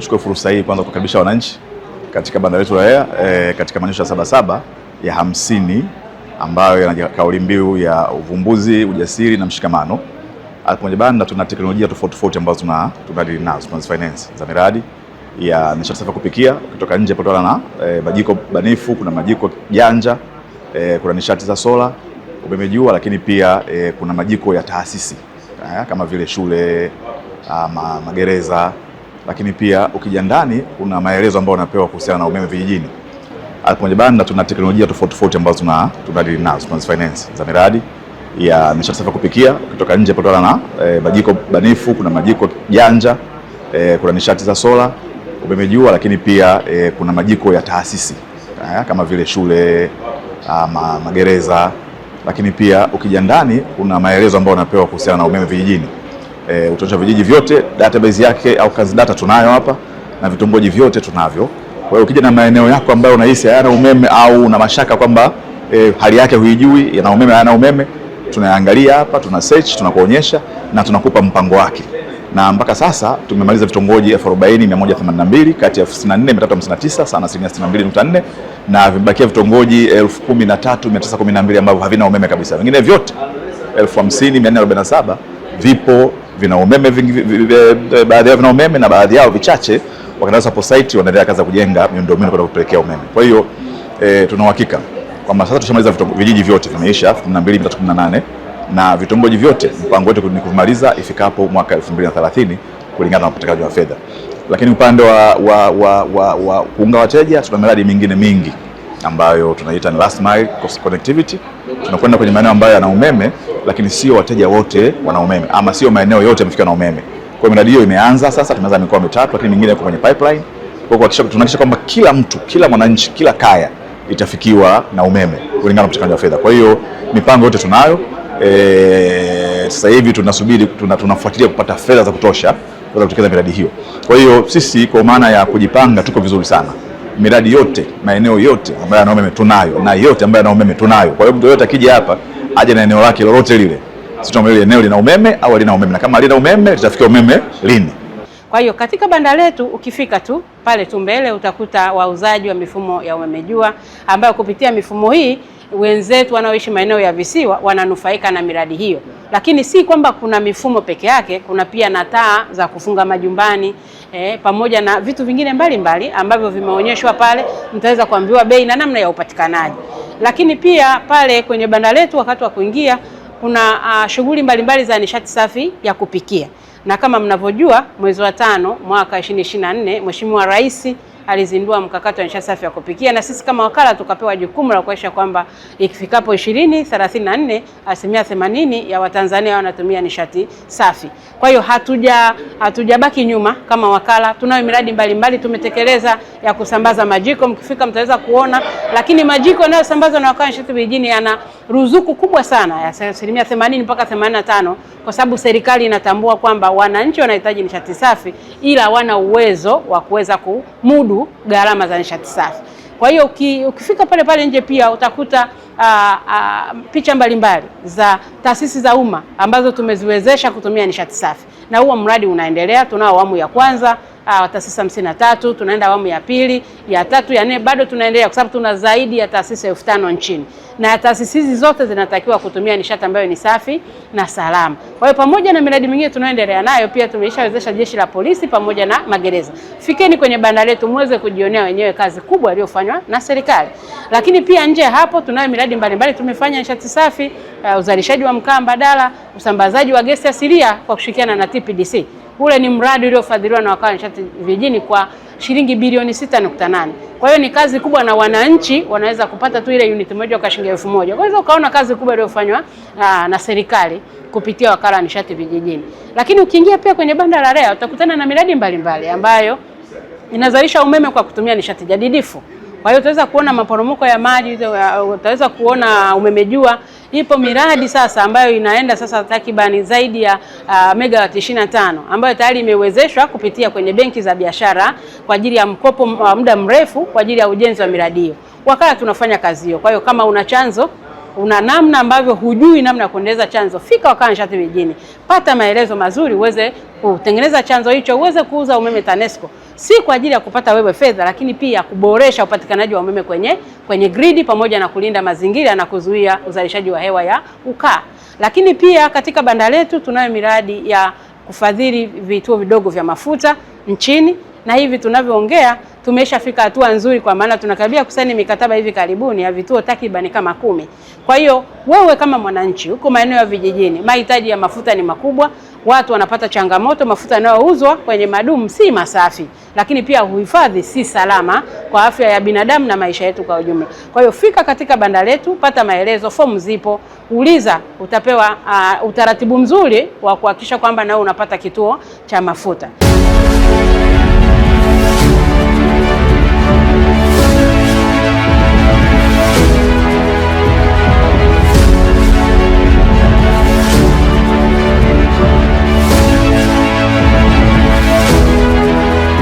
nichukue fursa hii kwanza kukaribisha wananchi katika banda letu la Hea katika maonyesho ya Sabasaba ya 50 ambayo yana kauli mbiu ya uvumbuzi, ujasiri na mshikamano. Kwenye banda tuna teknolojia tofauti ambazo tunadili nazo, tunazifinance za miradi ya nishati safi ya kupikia kutoka nje potana na majiko banifu, kuna majiko janja, kuna nishati za sola, umeme jua, lakini pia kuna majiko ya taasisi kama vile shule, magereza, lakini pia ukija ndani kuna maelezo ambayo unapewa kuhusiana na umeme vijijini. Kwenye banda tuna teknolojia tofauti ambazo tunadili nazo, tunazifinance za miradi ya nishati safi ya kupikia kutoka nje potana na majiko banifu, kuna majiko janja, kuna nishati za sola, umeme jua, lakini pia kuna majiko ya taasisi kama vile shule, magereza, lakini pia ukija ndani kuna maelezo ambayo unapewa kuhusiana na umeme vijijini. Utaona vijiji vyote database yake au kazi data tunayo hapa na vitongoji vyote tunavyo. Kwa hiyo ukija na maeneo yako ambayo unahisi hayana umeme au una mashaka kwamba hali yake huijui, yana umeme hayana umeme, tunaangalia hapa, tuna search, tunakuonyesha na tunakupa mpango wake. Na mpaka sasa tumemaliza vitongoji 40,182 kati ya 64,359 sana 62.4, na vimebakia vitongoji 13,912 ambavyo havina umeme kabisa. Vingine vyote 50,447 vipo vina umeme, baadhi yao vina umeme na baadhi yao vichache wakaanza hapo site wanaendelea kazi kujenga miundombinu kwa kupelekea umeme. Kwa hiyo tuna uhakika kwamba sasa tushamaliza vijiji vyote vimeisha 12,318 na vitongoji vyote mpango wetu ni kumaliza ifikapo mwaka 2030 kulingana na upatikanaji wa fedha. Lakini upande wa kuunga wateja tuna miradi mingine mingi ambayo tunaita ni last mile connectivity. Tunakwenda kwenye maeneo ambayo yana umeme lakini sio wateja wote wana umeme ama sio maeneo yote yamefikiwa na umeme. Kwa miradi hiyo imeanza sasa, tumeanza mikoa mitatu lakini mingine iko kwenye pipeline. Kwa kuhakikisha tunahakikisha kwamba kila mtu, kila mwananchi, kila kaya itafikiwa na umeme kulingana na upatikanaji wa fedha. Kwa hiyo mipango yote tunayo. Sasa hivi tunasubiri, tunafuatilia kupata fedha za kutosha kuweza kutekeleza miradi hiyo. Kwa hiyo sisi kwa maana ya kujipanga tuko vizuri sana. Miradi yote, maeneo yote ambayo yana umeme tunayo na yote ambayo yana umeme tunayo. Kwa hiyo mtu yote akija hapa aje na eneo lake lolote lile. Sisi tunaangalia eneo lina umeme au halina umeme, na kama halina umeme litafikia umeme lini. Kwa hiyo katika banda letu ukifika tu pale tu mbele utakuta wauzaji wa mifumo ya umeme jua ambayo kupitia mifumo hii wenzetu wanaoishi maeneo ya visiwa wananufaika na miradi hiyo. Lakini si kwamba kuna mifumo peke yake, kuna pia na taa za kufunga majumbani pamoja na vitu vingine mbalimbali ambavyo vimeonyeshwa pale, mtaweza kuambiwa bei na namna ya upatikanaji. Lakini pia pale kwenye banda letu wakati wa kuingia kuna shughuli mbalimbali za nishati safi ya kupikia. Na kama mnavyojua mwezi wa 5 mwaka 2024 Mheshimiwa Rais alizindua mkakati wa nishati safi ya kupikia, na sisi kama wakala tukapewa jukumu la kuhakikisha kwamba ikifikapo 2034 80% ya Watanzania wanatumia nishati safi. Kwa hiyo hatujabaki nyuma kama wakala. Tunayo miradi mbalimbali tumetekeleza ya kusambaza majiko, mkifika mtaweza kuona, lakini majiko yanayosambazwa na wakala nishati vijijini yana ruzuku kubwa sana ya 80% mpaka 85%, kwa sababu serikali inatambua kwamba wananchi wanahitaji nishati safi ila hawana uwezo wa kuweza kumudu gharama za nishati safi. Kwa hiyo ukifika pale nje pia utakuta picha mbalimbali za taasisi za umma ambazo tumeziwezesha kutumia nishati safi, na huo mradi unaendelea. Tunao awamu ya kwanza taasisi 53, tunaenda awamu ya pili, ya 3, ya 4, bado tunaendelea kwa sababu tuna zaidi ya taasisi 5,000 nchini, na taasisi hizi zote zinatakiwa kutumia nishati ambayo ni safi na salama. Kwa hiyo pamoja na miradi mingine tunaendelea nayo, pia tumeshawezesha jeshi la polisi pamoja na magereza. Fikeni kwenye banda letu muweze kujionea wenyewe kazi kubwa iliyofanywa na serikali. Lakini pia nje hapo tunayo miradi mbalimbali tumefanya nishati safi, uzalishaji wa mkaa mbadala, usambazaji wa gesi asilia kwa kushirikiana na TPDC. Ule ni mradi uliofadhiliwa na wakala nishati vijijini kwa shilingi bilioni 6.8. Kwa hiyo ni kazi kubwa, na wananchi wanaweza kupata tu ile unit moja kwa shilingi 1,000. Kwa hiyo ukaona kazi kubwa iliyofanywa na serikali kupitia wakala nishati vijijini. Lakini ukiingia pia kwenye banda la Hea utakutana na miradi mbalimbali ambayo inazalisha umeme kwa kutumia nishati jadidifu. Kwa hiyo utaweza kuona maporomoko ya maji, utaweza kuona umeme jua. Ipo miradi sasa ambayo inaenda sasa takribani zaidi ya megawati 25 ambayo tayari imewezeshwa kupitia kwenye benki za biashara kwa ajili ya mkopo wa muda mrefu kwa ajili ya ujenzi wa miradi hiyo. Wakala tunafanya kazi hiyo. Kwa hiyo kama una chanzo una namna ambavyo hujui namna ya kuendeleza chanzo, fika Wakala Nishati Vijijini, pata maelezo mazuri uweze kutengeneza chanzo hicho, uweze kuuza umeme TANESCO, si kwa ajili ya kupata wewe fedha, lakini pia kuboresha upatikanaji wa umeme kwenye gridi, pamoja na kulinda mazingira na kuzuia uzalishaji wa hewa ya ukaa. Lakini pia katika banda letu tunayo miradi ya kufadhili vituo vidogo vya mafuta nchini, na hivi tunavyoongea tumeshafika hatua nzuri, kwa maana tunakaribia kusaini mikataba hivi karibuni ya vituo takribani kama 10. Kwa hiyo wewe kama mwananchi huko maeneo ya vijijini, mahitaji ya mafuta ni makubwa, watu wanapata changamoto, mafuta yanayouzwa kwenye madumu si masafi, lakini pia uhifadhi si salama kwa afya ya binadamu na maisha yetu kwa ujumla. Kwa hiyo fika katika banda letu, pata maelezo, fomu zipo, uliza, utapewa utaratibu mzuri wa kuhakikisha kwamba nao unapata kituo cha mafuta.